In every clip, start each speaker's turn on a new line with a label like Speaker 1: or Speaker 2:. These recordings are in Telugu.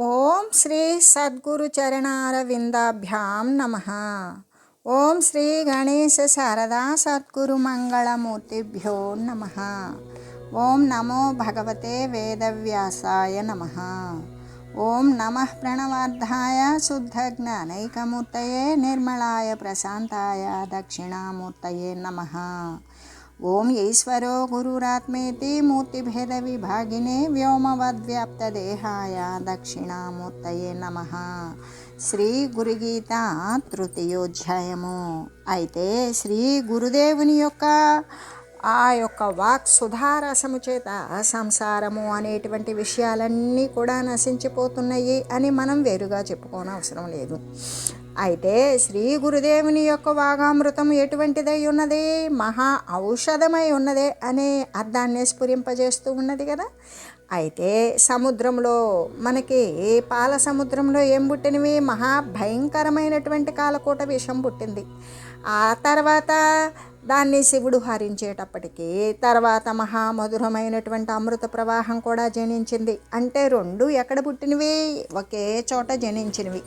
Speaker 1: ఓం శ్రీ సద్గురు చరణారవిందాభ్యాం నమః. ఓం శ్రీ గణేశ శారదా సద్గురు మంగళమూర్తిభ్యో నమః. ఓం నమో భగవతే వేదవ్యాసాయ నమః. ఓం నమః ప్రణవార్థాయ శుద్ధజ్ఞానైకమూర్తయే నిర్మలాయ ప్రశాంతాయ దక్షిణామూర్తయే నమః. ఓం ఈశ్వరో గురురాత్మేతి మూర్తిభేద విభాగినే వ్యోమవద్వ్యాప్తదేహాయ దక్షిణామూర్తయే నమః. శ్రీ గురుగీత తృతీయోధ్యాయము. అయితే శ్రీ గురుదేవుని యొక్క ఆ యొక్క వాక్ సుధారసము చేత సంసారము అనేటువంటి విషయాలన్నీ కూడా నశించిపోతున్నాయి అని మనం వేరుగా చెప్పుకోనవసరం లేదు. అయితే శ్రీ గురుదేవుని యొక్క వాగామృతం ఎటువంటిదై ఉన్నది? మహా ఔషధమై ఉన్నదే అనే అర్థాన్ని స్ఫురింపజేస్తూ ఉన్నది కదా. అయితే సముద్రంలో మనకి పాల సముద్రంలో ఏం పుట్టినవి? మహాభయంకరమైనటువంటి కాలకూట విషం పుట్టింది. ఆ తర్వాత దాన్ని శివుడు హరించేటప్పటికీ తర్వాత మహామధురమైనటువంటి అమృత ప్రవాహం కూడా జనించింది. అంటే రెండు ఎక్కడ పుట్టినవి? ఒకే చోట జనించినవి.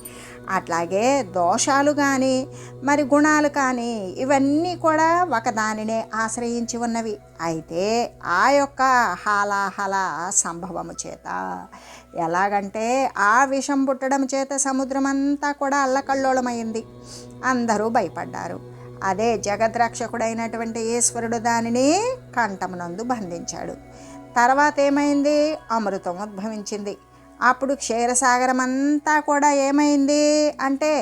Speaker 1: అట్లాగే దోషాలు కానీ మరి గుణాలు కానీ ఇవన్నీ కూడా ఒకదానినే ఆశ్రయించి ఉన్నవి. అయితే ఆ యొక్క హాలాహల సంభవము చేత ఎలాగంటే ఆ విషం పుట్టడం చేత సముద్రం అంతా కూడా అల్లకల్లోలమైంది. అందరూ భయపడ్డారు. అదే జగద్రక్షకుడైనటువంటి ఈశ్వరుడు దానిని కంఠమునందు బంధించాడు. తర్వాత ఏమైంది? అమృతం ఉద్భవించింది. అప్పుడు క్షీరసాగరం అంతా కూడా ఏమైంది అంటే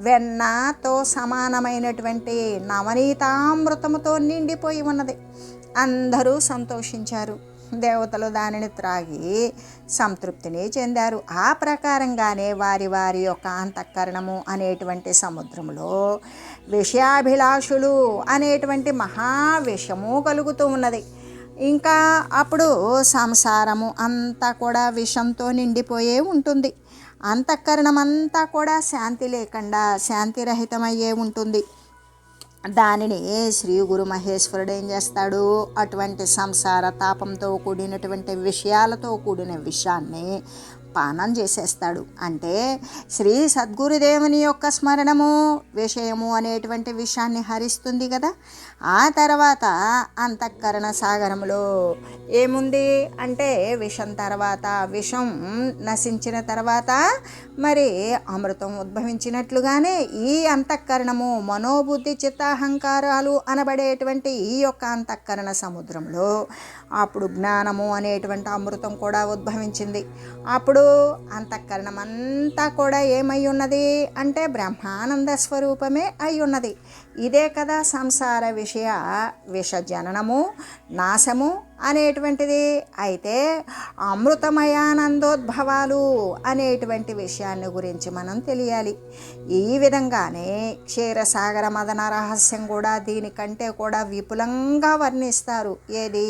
Speaker 1: వెన్నతో సమానమైనటువంటి నవనీతామృతముతో నిండిపోయి ఉన్నది. అందరూ సంతోషించారు. దేవతలు దానిని త్రాగి సంతృప్తిని చెందారు. ఆ ప్రకారంగానే వారి వారి యొక్క అంతఃకరణము అనేటువంటి సముద్రంలో విషయాభిలాషులు అనేటువంటి మహావిషము కలుగుతూ ఉన్నది. ఇంకా అప్పుడు సంసారము అంతా కూడా విషంతో నిండిపోయే ఉంటుంది. అంతఃకరణం అంతా కూడా శాంతి లేకుండా శాంతిరహితమయ్యే ఉంటుంది. దానిని శ్రీ గురు మహేశ్వరుడు ఏం చేస్తాడు? అటువంటి సంసార తాపంతో కూడినటువంటి విషయాలతో కూడిన విషయాన్ని పానం చేసేస్తాడు. అంటే శ్రీ సద్గురుదేవుని యొక్క స్మరణము విషయము అనేటువంటి విషయాన్ని హరిస్తుంది కదా. ఆ తర్వాత అంతఃకరణ సాగరంలో ఏముంది అంటే విషం తర్వాత విషం నశించిన తర్వాత మరి అమృతం ఉద్భవించినట్లుగానే ఈ అంతఃకరణము మనోబుద్ధి చిత్తాహంకారాలు అనబడేటువంటి ఈ యొక్క అంతఃకరణ సముద్రంలో అప్పుడు జ్ఞానము అనేటువంటి అమృతం కూడా ఉద్భవించింది. అప్పుడు అంతఃకరణం అంతా కూడా ఏమై ఉన్నది అంటే బ్రహ్మానంద స్వరూపమే అయి ఉన్నది. ఇదే కదా సంసార విష జననము నాశము అనేటువంటిది. అయితే అమృతమయానందోద్భవాలు అనేటువంటి విషయాన్ని గురించి మనం తెలియాలి. ఈ విధంగానే క్షీరసాగర మదన రహస్యం కూడా దీనికంటే కూడా విపులంగా వర్ణిస్తారు. ఏది?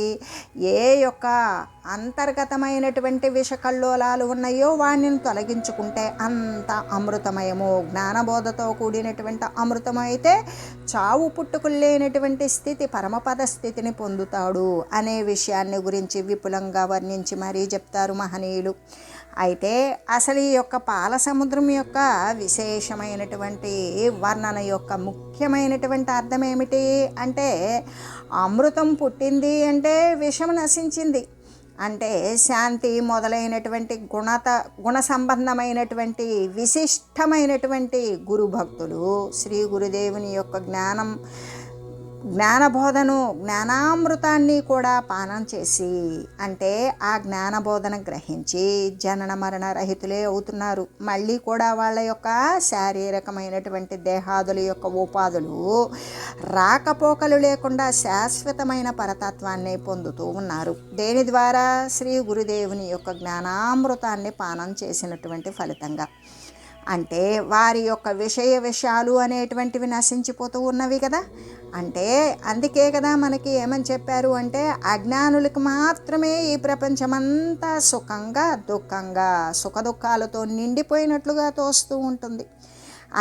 Speaker 1: ఏ యొక్క అంతర్గతమైనటువంటి విషకల్లోలాలు ఉన్నాయో వాటిని తొలగించుకుంటే అంత అమృతమయము, జ్ఞానబోధతో కూడినటువంటి అమృతమైతే చావు పుట్టుకులు లేనటువంటి స్థితి, పరమపద స్థితిని పొందుతాడు అనే విషయాన్ని గురించి విపులంగా వర్ణించి మరీ చెప్తారు మహనీయులు. అయితే అసలు ఈ యొక్క పాల సముద్రం యొక్క విశేషమైనటువంటి వర్ణన యొక్క ముఖ్యమైనటువంటి అర్థం ఏమిటి అంటే అమృతం పుట్టింది అంటే విషం నశించింది అంటే శాంతి మొదలైనటువంటి గుణ సంబంధమైనటువంటి విశిష్టమైనటువంటి గురు భక్తులు శ్రీ గురుదేవుని యొక్క జ్ఞానబోధను జ్ఞానామృతాన్ని కూడా పానం చేసి అంటే ఆ జ్ఞానబోధన గ్రహించి జనన మరణ రహితులే అవుతున్నారు. మళ్ళీ కూడా వాళ్ళ యొక్క శారీరకమైనటువంటి దేహాదుల యొక్క ఉపాధులు రాకపోకలు లేకుండా శాశ్వతమైన పరతత్వాన్ని పొందుతూ ఉన్నారు. దేని ద్వారా? శ్రీ గురుదేవుని యొక్క జ్ఞానామృతాన్ని పానం చేసినటువంటి ఫలితంగా. అంటే వారి యొక్క విషయాలు అనేటువంటివి నశించిపోతూ ఉన్నవి కదా. అంటే అందుకే కదా మనకి ఏమని చెప్పారు అంటే అజ్ఞానులకు మాత్రమే ఈ ప్రపంచమంతా సుఖంగా దుఃఖంగా సుఖదుఖాలతో నిండిపోయినట్లుగా తోస్తూ ఉంటుంది.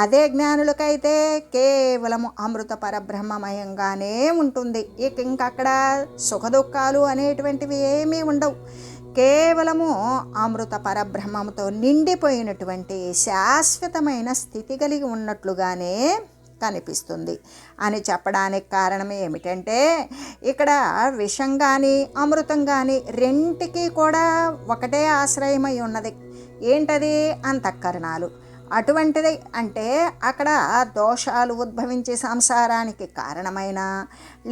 Speaker 1: అదే జ్ఞానులకైతే కేవలము అమృత పరబ్రహ్మమయంగానే ఉంటుంది. ఇంకక్కడ సుఖదుఖాలు అనేటువంటివి ఏమీ ఉండవు. కేవలము అమృత పరబ్రహ్మముతో నిండిపోయినటువంటి శాశ్వతమైన స్థితి కలిగి ఉన్నట్లుగానే కనిపిస్తుంది అని చెప్పడానికి కారణం ఏమిటంటే, ఇక్కడ విషం కానీ అమృతం కానీ రెంటికి కూడా ఒకటే ఆశ్రయమై ఉన్నది. ఏంటది? అంతఃకరణాలు. అటువంటిది అంటే అక్కడ దోషాలు ఉద్భవించి సంసారానికి కారణమైన,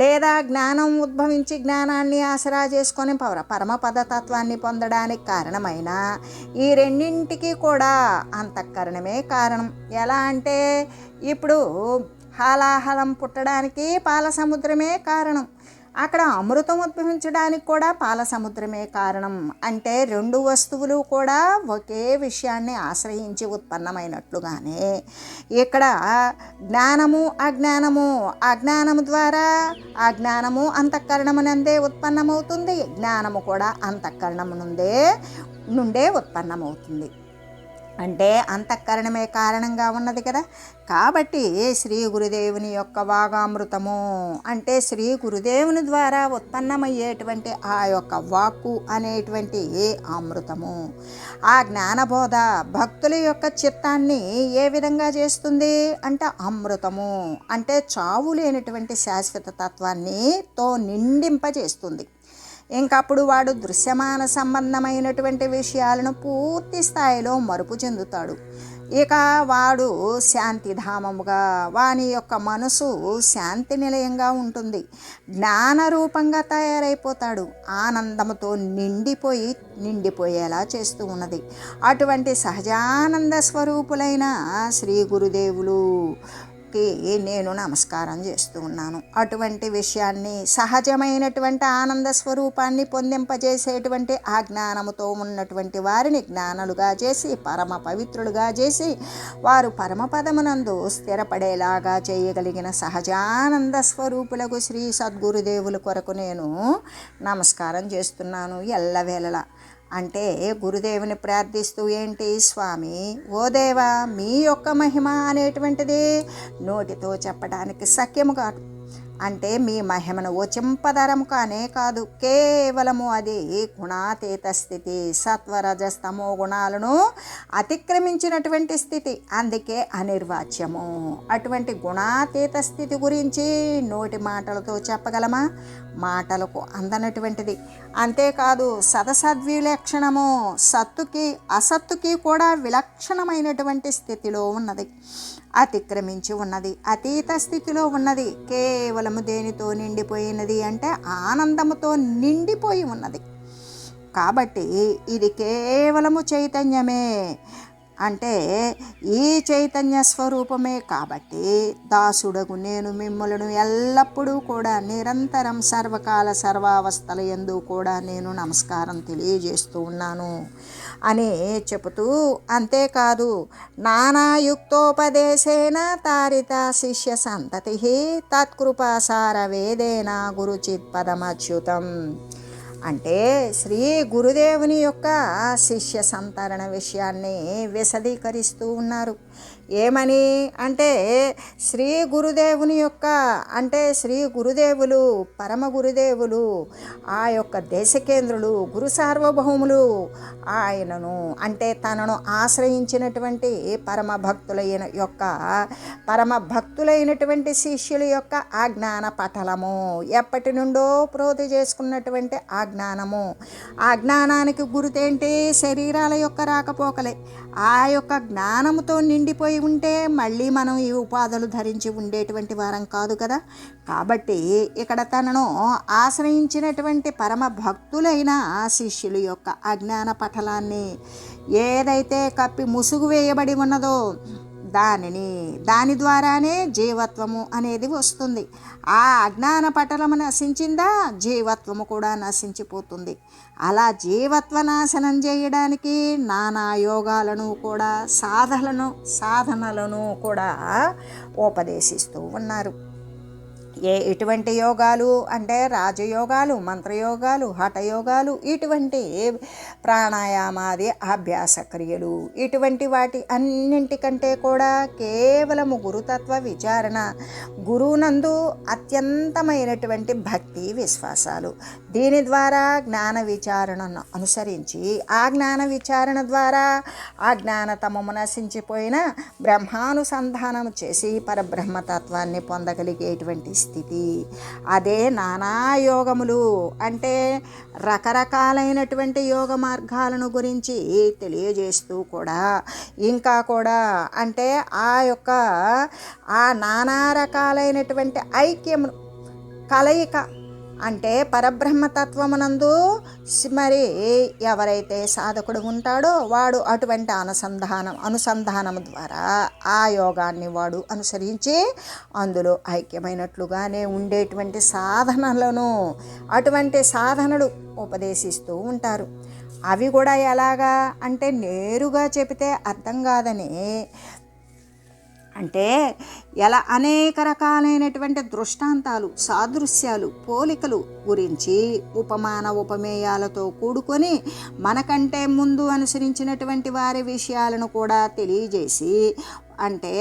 Speaker 1: లేదా జ్ఞానం ఉద్భవించి జ్ఞానాన్ని ఆసరా చేసుకొని పరమపదతత్వాన్ని పొందడానికి కారణమైన ఈ రెండింటికి కూడా అంతఃకరణమే కారణం. ఎలా అంటే ఇప్పుడు హాలాహలం పుట్టడానికి పాల సముద్రమే కారణం, అక్కడ అమృతం ఉద్భవించడానికి కూడా పాల సముద్రమే కారణం. అంటే రెండు వస్తువులు కూడా ఒకే విషయాన్ని ఆశ్రయించి ఉత్పన్నమైనట్లుగానే ఇక్కడ జ్ఞానము అజ్ఞానము, అజ్ఞానము ద్వారా అజ్ఞానము అంతఃకరణమునందే ఉత్పన్నమవుతుంది, జ్ఞానము కూడా అంతఃకరణము నుండే ఉత్పన్నమవుతుంది. అంటే అంతఃకరణమే కారణంగా ఉన్నది కదా. కాబట్టి శ్రీ గురుదేవుని యొక్క వాగామృతము అంటే శ్రీ గురుదేవుని ద్వారా ఉత్పన్నమయ్యేటువంటి ఆ యొక్క వాక్కు అనేటువంటి అమృతము, ఆ జ్ఞానబోధ భక్తుల యొక్క చిత్తాన్ని ఏ విధంగా చేస్తుంది అంటే అమృతము అంటే చావు లేనటువంటి శాశ్వత తత్వాన్ని నిండింపజేస్తుంది. ఇంకప్పుడు వాడు దృశ్యమాన సంబంధమైనటువంటి విషయాలను పూర్తి స్థాయిలో మరుపు చెందుతాడు. ఇక వాడు శాంతిధామముగా, వాని యొక్క మనసు శాంతి నిలయంగా ఉంటుంది, జ్ఞానరూపంగా తయారైపోతాడు, ఆనందముతో నిండిపోయేలా చేస్తూ ఉన్నది. అటువంటి సహజానంద స్వరూపులైన శ్రీ గురుదేవులు నేను నమస్కారం చేస్తూ ఉన్నాను. అటువంటి విషయాన్ని, సహజమైనటువంటి ఆనంద స్వరూపాన్ని పొందింపజేసేటువంటి ఆ జ్ఞానముతో ఉన్నటువంటి వారిని జ్ఞానులుగా చేసి పరమ పవిత్రులుగా చేసి వారు పరమపదమునందు స్థిరపడేలాగా చేయగలిగిన సహజానంద స్వరూపులకు శ్రీ సద్గురుదేవుల కొరకు నేను నమస్కారం చేస్తున్నాను ఎల్లవేళలా. అంటే గురుదేవుని ప్రార్థిస్తూ, ఏంటి స్వామి, ఓ దేవా, మీ యొక్క మహిమ అనేటువంటిది నోటితో చెప్పడానికి సఖ్యము కాదు. అంటే మీ మహిమను వచింపదరము కానే కాదు, కేవలము అది గుణాతీత స్థితి, సత్వరజస్తమో గుణాలను అతిక్రమించినటువంటి స్థితి, అందుకే అనిర్వాచ్యము. అటువంటి గుణాతీత స్థితి గురించి నోటి మాటలతో చెప్పగలమా? మాటలకు అందనటువంటిది. అంతేకాదు సదసద్విలక్షణము, సత్తుకి అసత్తుకి కూడా విలక్షణమైనటువంటి స్థితిలో ఉన్నది, అతిక్రమించి ఉన్నది, అతీత స్థితిలో ఉన్నది. కేవలము దేనితో నిండిపోయినది అంటే ఆనందముతో నిండిపోయి ఉన్నది. కాబట్టి ఇది కేవలము చైతన్యమే. అంటే ఈ చైతన్య స్వరూపమే. కాబట్టి దాసుడగు నేను మిమ్మలను ఎల్లప్పుడూ కూడా నిరంతరం సర్వకాల సర్వావస్థల యందు కూడా నేను నమస్కారం తెలియజేస్తూ ఉన్నాను అని చెబుతూ, అంతేకాదు నానాయుక్తోపదేశేన తారిత శిష్య సంతతి తత్కృపాసార వేదేన గురుచిత్ పదమచ్యుతం. అంటే శ్రీ గురుదేవుని యొక్క శిష్య సంతరణ విషయాన్ని విశదీకరిస్తూ ఉన్నారు. ఏమని అంటే శ్రీ గురుదేవుని యొక్క అంటే శ్రీ గురుదేవులు పరమ గురుదేవులు ఆ యొక్క దేశకేంద్రులు గురు సార్వభౌములు ఆయనను అంటే తనను ఆశ్రయించినటువంటి పరమ భక్తులైనటువంటి శిష్యుల యొక్క ఆ జ్ఞాన పటలము, ఎప్పటి నుండో ప్రోధి చేసుకున్నటువంటి ఆ జ్ఞానము, ఆ జ్ఞానానికి గుర్తేంటి? శరీరాల యొక్క రాకపోకలే. ఆ యొక్క జ్ఞానముతో నిండిపోయి ఉంటే మళ్ళీ మనం ఈ ఉపాధులు ధరించి ఉండేటువంటి వారం కాదు కదా. కాబట్టి ఇక్కడ తనను ఆశ్రయించినటువంటి పరమ భక్తులైన శిష్యుల యొక్క అజ్ఞాన పటలాన్ని ఏదైతే కప్పి ముసుగు వేయబడి ఉన్నదో దాని ద్వారానే జీవత్వము అనేది వస్తుంది. ఆ అజ్ఞాన పటలము నశించిందా జీవత్వము కూడా నశించిపోతుంది. అలా జీవత్వ నాశనం చేయడానికి నానా యోగాలను కూడా సాధనలను కూడా ఉపదేశిస్తూ ఉన్నారు. ఇటువంటి యోగాలు అంటే రాజయోగాలు, మంత్రయోగాలు, హఠయోగాలు, ఇటువంటి ప్రాణాయామాది అభ్యాస క్రియలు, ఇటువంటి వాటి అన్నింటికంటే కూడా కేవలము గురుతత్వ విచారణ, గురువునందు అత్యంతమైనటువంటి భక్తి విశ్వాసాలు, దీని ద్వారా జ్ఞాన విచారణను అనుసరించి ఆ జ్ఞాన విచారణ ద్వారా ఆ జ్ఞానతమము నశించిపోయిన బ్రహ్మానుసంధానం చేసి పరబ్రహ్మతత్వాన్ని పొందగలిగేటువంటి స్థితి. అదే నానా యోగములు అంటే రకరకాలైనటువంటి యోగ మార్గాలను గురించి తెలియజేస్తూ కూడా ఇంకా కూడా అంటే ఆ నానా రకాలైనటువంటి ఐక్యము కలయిక అంటే పరబ్రహ్మతత్వమునందు మరి ఎవరైతే సాధకుడు ఉంటాడో వాడు అటువంటి అనుసంధానం ద్వారా ఆ యోగాన్ని వాడు అనుసరించి అందులో ఐక్యమైనట్లుగానే ఉండేటువంటి సాధనలను అటువంటి సాధనలు ఉపదేశిస్తూ ఉంటారు. అవి కూడా ఎలాగా అంటే నేరుగా చెబితే అర్థం కాదని అంటే ఎలా అనేక రకాలైనటువంటి దృష్టాంతాలు, సాదృశ్యాలు, పోలికలు గురించి ఉపమాన ఉపమేయాలతో కూడుకొని మనకంటే ముందు అనుసరించినటువంటి వారి విషయాలను కూడా తెలియజేసి అంటే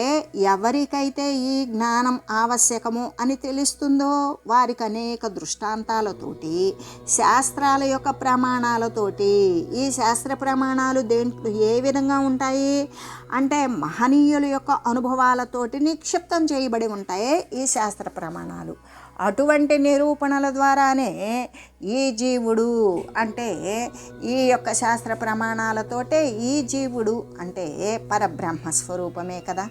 Speaker 1: ఎవరికైతే ఈ జ్ఞానం ఆవశ్యకము అని తెలుస్తుందో వారికి అనేక దృష్టాంతాలతోటి, శాస్త్రాల యొక్క ప్రమాణాలతోటి, ఈ శాస్త్ర ప్రమాణాలు ఏ విధంగా ఉంటాయి అంటే మహనీయుల యొక్క అనుభవాలతోటి నిక్షిప్తం చేయబడి ఉంటాయి ఈ శాస్త్ర ప్రమాణాలు. అటువంటి నిరూపణల ద్వారానే ఈ జీవుడు అంటే ఈ యొక్క శాస్త్ర ప్రమాణాలతోటే ఈ జీవుడు అంటే పరబ్రహ్మస్వరూపమే కదా.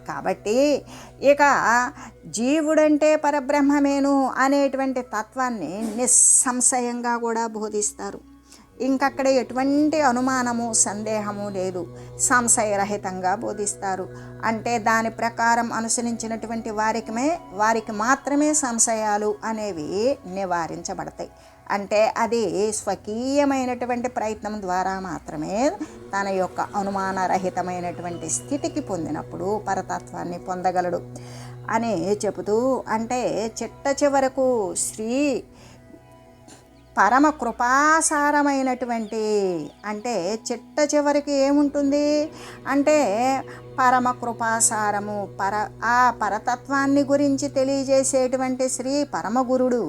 Speaker 1: కాబట్టి ఇక జీవుడంటే పరబ్రహ్మమేను అనేటువంటి తత్వాన్ని నిస్సంశయంగా కూడా బోధిస్తారు. ఇంకక్కడ ఎటువంటి అనుమానము, సందేహము లేదు, సంశయరహితంగా బోధిస్తారు. అంటే దాని ప్రకారం అనుసరించినటువంటి వారికి మాత్రమే సంశయాలు అనేవి నివారించబడతాయి. అంటే అది స్వకీయమైనటువంటి ప్రయత్నం ద్వారా మాత్రమే తన యొక్క అనుమానరహితమైనటువంటి స్థితికి పొందినప్పుడు పరతత్వాన్ని పొందగలడు అని చెబుతూ అంటే చిట్ట చివరకు శ్రీ పరమ కృపాసారమైనటువంటి అంటే చిట్ట చివరికి ఏముంటుంది అంటే పరమ కృపాసారము ఆ పరతత్వాన్ని గురించి తెలియజేసేటువంటి శ్రీ పరమగురుడు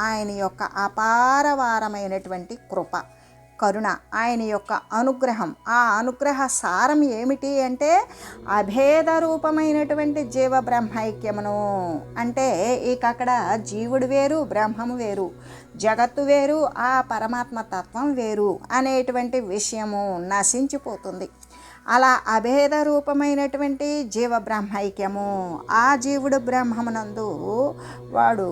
Speaker 1: ఆయన యొక్క అపారవారమైనటువంటి కృప, కరుణ, ఆయన యొక్క అనుగ్రహం. ఆ అనుగ్రహ సారం ఏమిటి అంటే అభేద రూపమైనటువంటి జీవ బ్రహ్మైక్యమును. అంటే ఇక అక్కడ జీవుడు వేరు, బ్రహ్మము వేరు, జగత్తు వేరు, ఆ పరమాత్మ తత్వం వేరు అనేటువంటి విషయము నశించిపోతుంది. అలా అభేద రూపమైనటువంటి జీవ బ్రహ్మైక్యము, ఆ జీవుడు బ్రహ్మమునందు వాడు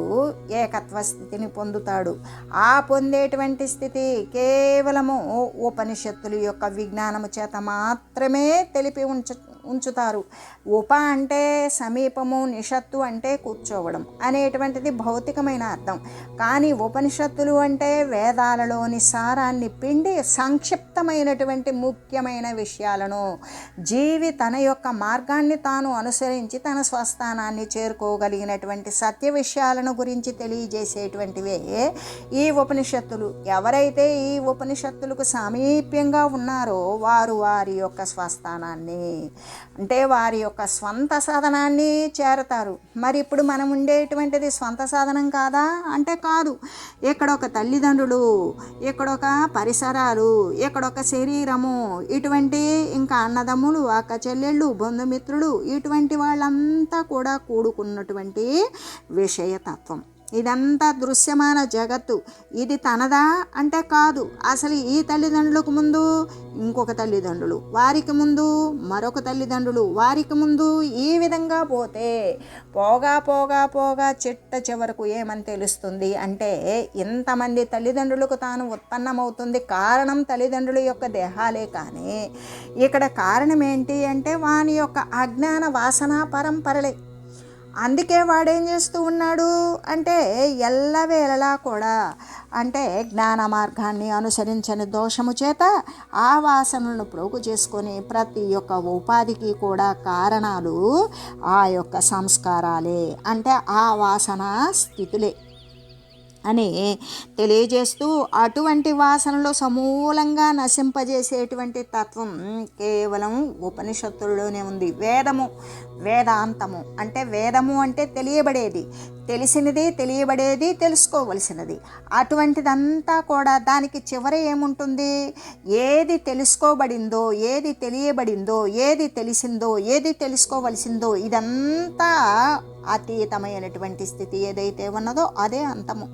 Speaker 1: ఏకత్వ స్థితిని పొందుతాడు. ఆ పొందేటువంటి స్థితి కేవలము ఉపనిషత్తుల యొక్క విజ్ఞానము చేత మాత్రమే తెలిపి ఉంచుతారు. ఉప అంటే సమీపము, నిషత్తు అంటే కూర్చోవడం అనేటువంటిది భౌతికమైన అర్థం. కానీ ఉపనిషత్తులు అంటే వేదాలలోని సారాన్ని పిండి సంక్షిప్తమైనటువంటి ముఖ్యమైన విషయాలను జీవి తన యొక్క మార్గాన్ని తాను అనుసరించి తన స్వస్థానాన్ని చేరుకోగలిగినటువంటి సత్య విషయాలను గురించి తెలియజేసేటువంటివే ఈ ఉపనిషత్తులు. ఎవరైతే ఈ ఉపనిషత్తులకు సామీప్యంగా ఉన్నారో వారు వారి యొక్క స్వస్థానాన్ని అంటే వారి యొక్క స్వంత సాధనాన్ని చేరతారు. మరి ఇప్పుడు మనం ఉండేటువంటిది స్వంత సాధనం కాదా అంటే కాదు. ఇక్కడొక తల్లిదండ్రులు, ఇక్కడొక పరిసరాలు, ఇక్కడొక శరీరము, ఇటువంటి ఇంకా అన్నదమ్ములు, అక్క చెల్లెళ్ళు, బంధుమిత్రులు, ఇటువంటి వాళ్ళంతా కూడా కూడుకున్నటువంటి విషయతత్వం. ఇదంతా దృశ్యమాన జగత్తు. ఇది తనదా అంటే కాదు. అసలు ఈ తల్లిదండ్రులకు ముందు ఇంకొక తల్లిదండ్రులు, వారికి ముందు మరొక తల్లిదండ్రులు, వారికి ముందు ఈ విధంగా పోతే పోగా పోగా పోగా చిట్ట చివరకు ఏమని తెలుస్తుంది అంటే ఇంతమంది తల్లిదండ్రులకు తాను ఉత్పన్నమవుతుంది. కారణం తల్లిదండ్రుల యొక్క దేహాలే. కానీ ఇక్కడ కారణం ఏంటి అంటే వాని యొక్క అజ్ఞాన వాసన పరంపరలే. అందుకే వాడేం చేస్తూ ఉన్నాడు అంటే ఎల్లవేళలా కూడా అంటే జ్ఞాన మార్గాన్ని అనుసరించని దోషము చేత ఆ వాసనలను ప్రోగు చేసుకొని ప్రతి ఒక్క ఉపాధికి కూడా కారణాలు ఆ యొక్క సంస్కారాలే, అంటే ఆ వాసన స్థితులే అని తెలియజేస్తూ అటువంటి వాసనలో సమూలంగా నశింపజేసేటువంటి తత్వం కేవలం ఉపనిషత్తుల్లోనే ఉంది. వేదాంతము అంటే వేదము అంటే తెలియబడేది, తెలిసినది, తెలియబడేది, తెలుసుకోవలసినది. అటువంటిదంతా కూడా దానికి చివర ఏముంటుంది? ఏది తెలుసుకోబడిందో, ఏది తెలియబడిందో, ఏది తెలిసిందో, ఏది తెలుసుకోవలసిందో ఇదంతా అతీతమైనటువంటి స్థితి ఏదైతే ఉన్నదో అదే అంతము.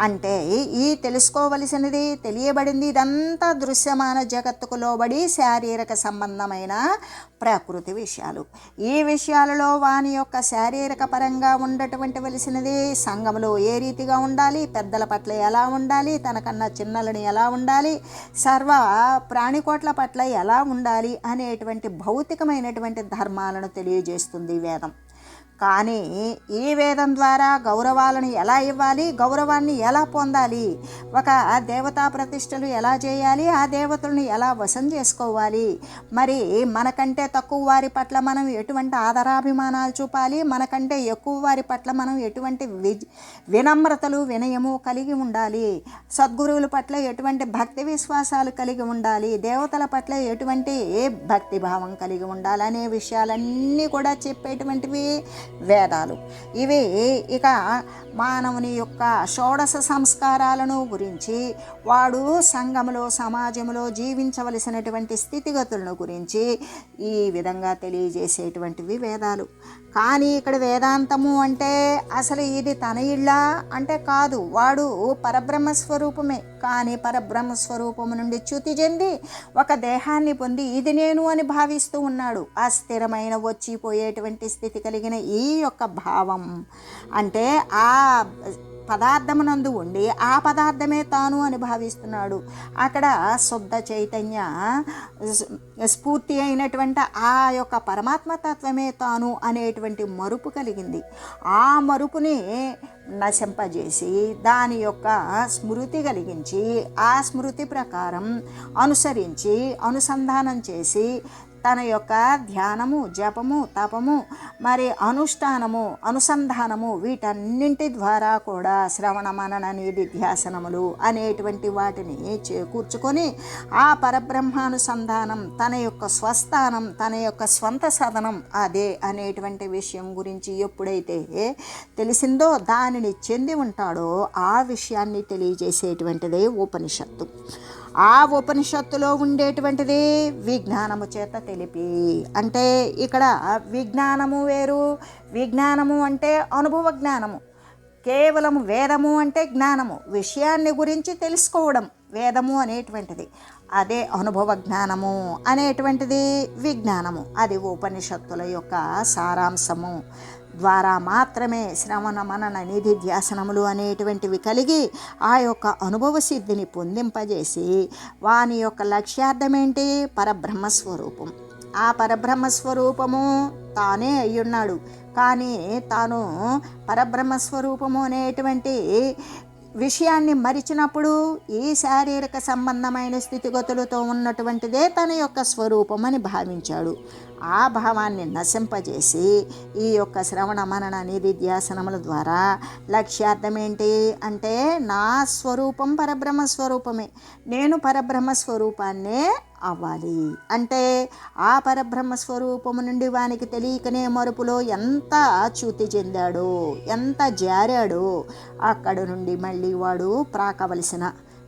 Speaker 1: అంటే ఈ తెలుసుకోవలసినది, తెలియబడింది ఇదంతా దృశ్యమాన జగత్తుకు లోబడి శారీరక సంబంధమైన ప్రకృతి విషయాలు. ఈ విషయాలలో వాని యొక్క శారీరక పరంగా ఉండటవలసినది సంఘంలో ఏ రీతిగా ఉండాలి, పెద్దల పట్ల ఎలా ఉండాలి, తనకన్నా చిన్నలని ఎలా ఉండాలి, సర్వ ప్రాణికోట్ల పట్ల ఎలా ఉండాలి అనేటువంటి భౌతికమైనటువంటి ధర్మాలను తెలియజేస్తుంది వేదం. కానీ ఈ వేదం ద్వారా గౌరవాలను ఎలా ఇవ్వాలి, గౌరవాన్ని ఎలా పొందాలి, ఒక దేవతా ప్రతిష్టలు ఎలా చేయాలి, ఆ దేవతలను ఎలా వశం చేసుకోవాలి, మరి మనకంటే తక్కువ వారి పట్ల మనం ఎటువంటి ఆదరాభిమానాలు చూపాలి, మనకంటే ఎక్కువ వారి పట్ల మనం ఎటువంటి వినమ్రతలు వినయము కలిగి ఉండాలి, సద్గురువుల పట్ల ఎటువంటి భక్తి విశ్వాసాలు కలిగి ఉండాలి, దేవతల పట్ల ఎటువంటి భక్తిభావం కలిగి ఉండాలి అనే విషయాలన్నీ కూడా చెప్పేటువంటివి వేదాలు. ఇవి ఇక మానవుని యొక్క షోడశ సంస్కారాలను గురించి, వాడు సంఘములో సమాజంలో జీవించవలసినటువంటి స్థితిగతులను గురించి ఈ విధంగా తెలియజేసేటువంటివి వేదాలు. కానీ ఇక్కడ వేదాంతము అంటే అసలు ఇది తన ఇళ్ళ అంటే కాదు, వాడు పరబ్రహ్మస్వరూపమే. కానీ పరబ్రహ్మస్వరూపము నుండి చ్యుతి చెంది ఒక దేహాన్ని పొంది ఇది నేను అని భావిస్తూ ఉన్నాడు. అస్థిరమైన వచ్చిపోయేటువంటి స్థితి కలిగిన ఈ యొక్క భావం అంటే ఆ పదార్థమునందు ఉండి ఆ పదార్థమే తాను అని భావిస్తున్నాడు. అక్కడ శుద్ధ చైతన్య స్ఫూర్తి అయినటువంటి ఆ యొక్క పరమాత్మతత్వమే తాను అనేటువంటి మరుపు కలిగింది. ఆ మరుపుని నశింపజేసి దాని యొక్క స్మృతి కలిగించి ఆ స్మృతి ప్రకారం అనుసరించి అనుసంధానం చేసి తన యొక్క ధ్యానము, జపము, తపము, మరి అనుష్ఠానము, అనుసంధానము వీటన్నింటి ద్వారా కూడా శ్రవణ మనన నిధిధ్యాసనములు అనేటువంటి వాటిని చేకూర్చుకొని ఆ పరబ్రహ్మానుసంధానం తన యొక్క స్వస్థానం, తన యొక్క స్వంత సదనం అదే అనేటువంటి విషయం గురించి ఎప్పుడైతే తెలిసిందో దానిని చెంది ఉంటాడో ఆ విషయాన్ని తెలియజేసేటువంటిదే ఉపనిషత్తు. ఆ ఉపనిషత్తులో ఉండేటువంటిది విజ్ఞానము చేత తెలిపి, అంటే ఇక్కడ విజ్ఞానము వేరు, విజ్ఞానము అంటే అనుభవ జ్ఞానము, కేవలం వేదము అంటే జ్ఞానము, విషయాన్ని గురించి తెలుసుకోవడం వేదము అనేటువంటిది, అదే అనుభవ జ్ఞానము అనేటువంటిది విజ్ఞానము. అది ఉపనిషత్తుల యొక్క సారాంశము ద్వారా మాత్రమే శ్రవణ మనన నిధిధ్యాసనములు అనేటువంటివి కలిగి ఆ యొక్క అనుభవ సిద్ధిని పొందింపజేసి వాని యొక్క లక్ష్యార్థం ఏంటి? పరబ్రహ్మస్వరూపం. ఆ పరబ్రహ్మస్వరూపము తానే అయ్యున్నాడు. కానీ తాను పరబ్రహ్మస్వరూపము అనేటువంటి విషయాన్ని మరిచినప్పుడు ఈ శారీరక సంబంధమైన స్థితిగతులతో ఉన్నటువంటిదే తన యొక్క స్వరూపం అని భావించాడు. ఆ భావాన్ని నశింపజేసి ఈ యొక్క శ్రవణ మనన నిధిధ్యాసనముల ద్వారా లక్ష్యార్థం ఏంటి అంటే నా స్వరూపం పరబ్రహ్మస్వరూపమే, నేను పరబ్రహ్మస్వరూపాన్నే అవ్వాలి. అంటే ఆ పరబ్రహ్మస్వరూపము నుండి వానికి తెలియకనే మరుపులో ఎంత చ్యుతి చెందాడో, ఎంత జారాడో అక్కడ నుండి మళ్ళీ వాడు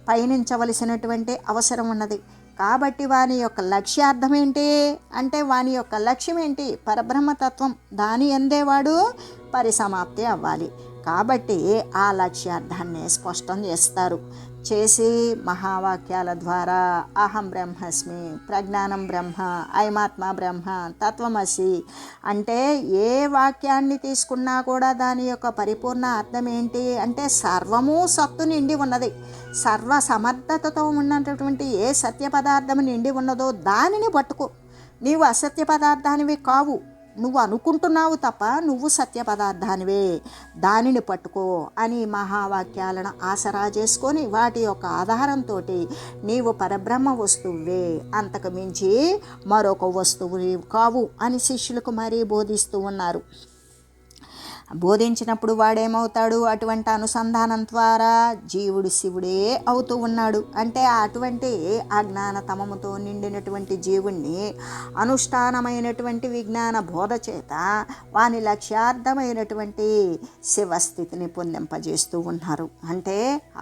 Speaker 1: పయనించవలసినటువంటి అవసరం ఉన్నది. కాబట్టి వాని యొక్క లక్ష్యార్థం ఏంటి అంటే వాని యొక్క లక్ష్యం ఏంటి? పరబ్రహ్మతత్వం. దాని అందేవాడు పరిసమాప్తి అవ్వాలి. కాబట్టి ఆ లక్ష్యార్థాన్ని స్పష్టం చేసి మహావాక్యాల ద్వారా అహం బ్రహ్మస్మి, ప్రజ్ఞానం బ్రహ్మ, అయమాత్మ బ్రహ్మ, తత్వమసి అంటే ఏ వాక్యాన్ని తీసుకున్నా కూడా దాని యొక్క పరిపూర్ణ అర్థం ఏంటి అంటే సర్వము సత్తు నిండి ఉన్నది. సర్వ సమర్థతతో ఉన్నటువంటి ఏ సత్య పదార్థము నిండి ఉన్నదో దానిని పట్టుకో. నీవు అసత్య పదార్థానివి కావు. నువ్వు అనుకుంటున్నావు తప్ప నువ్వు సత్య పదార్థానివే, దానిని పట్టుకో అని మహావాక్యాలను ఆసరా చేసుకొని వాటి యొక్క ఆధారంతో నీవు పరబ్రహ్మ వస్తువే, అంతకు మించి మరొక వస్తువు కావు అని శిష్యులకు మరీ బోధిస్తూ ఉన్నారు. బోధించినప్పుడు వాడేమవుతాడు? అటువంటి అనుసంధానం ద్వారా జీవుడు శివుడే అవుతూ ఉన్నాడు. అంటే అటువంటి అజ్ఞానతమముతో నిండినటువంటి జీవుణ్ణి అనుష్ఠానమైనటువంటి విజ్ఞాన బోధ చేత వాని లక్ష్యార్థమైనటువంటి శివస్థితిని పొందింపజేస్తూ ఉన్నారు. అంటే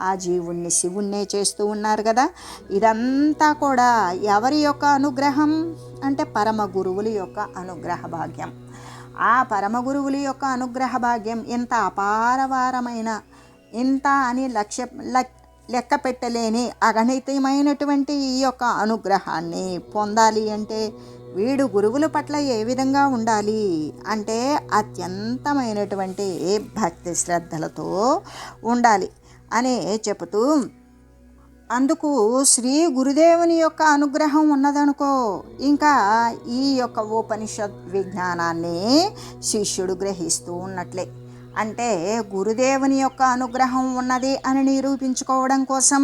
Speaker 1: ఆ జీవుణ్ణి శివుణ్ణే చేస్తూ ఉన్నారు కదా. ఇదంతా కూడా ఎవరి యొక్క అనుగ్రహం అంటే పరమ గురువుల యొక్క అనుగ్రహ భాగ్యం. ఆ పరమ గురువుల యొక్క అనుగ్రహ భాగ్యం ఇంత అపారవారమైన, ఇంత అని లెక్క పెట్టలేని అగణితమైనటువంటి ఈ యొక్క అనుగ్రహాన్ని పొందాలి అంటే వీడు గురువుల పట్ల ఏ విధంగా ఉండాలి అంటే అత్యంతమైనటువంటి భక్తి శ్రద్ధలతో ఉండాలి అని చెబుతూ, అందుకు శ్రీ గురుదేవుని యొక్క అనుగ్రహం ఉన్నదనుకో, ఇంకా ఈ యొక్క ఉపనిషత్ విజ్ఞానాన్ని శిష్యుడు గ్రహిస్తూ ఉన్నట్లే. అంటే గురుదేవుని యొక్క అనుగ్రహం ఉన్నది అని నిరూపించుకోవడం కోసం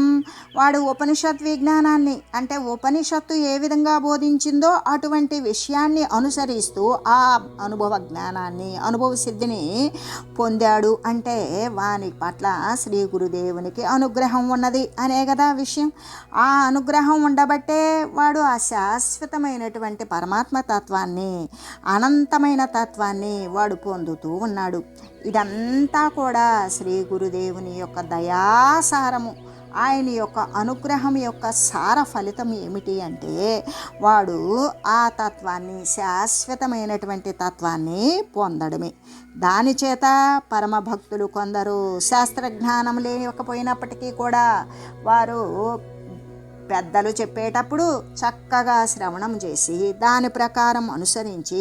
Speaker 1: వాడు ఉపనిషత్ విజ్ఞానాన్ని, అంటే ఉపనిషత్తు ఏ విధంగా బోధించిందో అటువంటి విషయాన్ని అనుసరిస్తూ ఆ అనుభవ జ్ఞానాన్ని, అనుభవ సిద్ధిని పొందాడు. అంటే వాని పట్ల శ్రీ గురుదేవునికి అనుగ్రహం ఉన్నది అనే కదా విషయం. ఆ అనుగ్రహం ఉండబట్టే వాడు ఆ శాశ్వతమైనటువంటి పరమాత్మ తత్వాన్ని, అనంతమైన తత్వాన్ని వాడు పొందుతూ ఉన్నాడు. ఇదంతా కూడా శ్రీ గురుదేవుని యొక్క దయాసారము. ఆయన యొక్క అనుగ్రహం యొక్క సార ఫలితం ఏమిటి అంటే వాడు ఆ తత్వాన్ని, శాశ్వతమైనటువంటి తత్వాన్ని పొందడమే. దాని చేత పరమభక్తులు కొందరు శాస్త్రజ్ఞానం లేకపోయినప్పటికీ కూడా వారు పెద్దలు చెప్పేటప్పుడు చక్కగా శ్రవణం చేసి దాని ప్రకారం అనుసరించి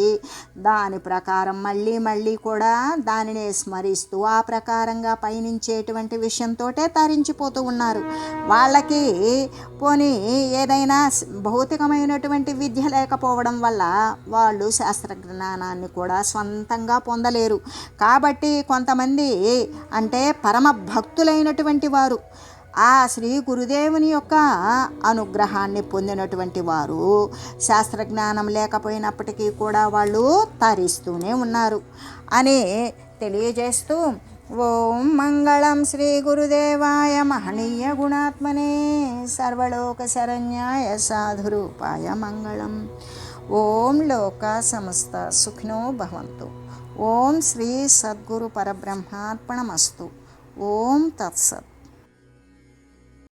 Speaker 1: దాని ప్రకారం మళ్ళీ మళ్ళీ కూడా దానినే స్మరిస్తూ ఆ ప్రకారంగా పయనించేటువంటి విషయంతో తరించిపోతూ ఉన్నారు. వాళ్ళకి పోనీ ఏదైనా భౌతికమైనటువంటి విద్య లేకపోవడం వల్ల వాళ్ళు శాస్త్రజ్ఞానాన్ని కూడా స్వంతంగా పొందలేరు. కాబట్టి కొంతమంది అంటే పరమ భక్తులైనటువంటి వారు ఆ శ్రీ గురుదేవుని యొక్క అనుగ్రహాన్ని పొందినటువంటి వారు శాస్త్రజ్ఞానం లేకపోయినప్పటికీ కూడా వాళ్ళు తరిస్తూనే ఉన్నారు అని తెలియజేస్తూ, ఓం మంగళం శ్రీ గురుదేవాయ మహనీయ గుణాత్మనే సర్వలోక శరణ్యాయ సాధురూపాయ మంగళం. ఓం లోక సమస్త సుఖినో భవంతు. ఓం శ్రీ సద్గురు పరబ్రహ్మార్పణమస్తు. ఓం తత్సత్.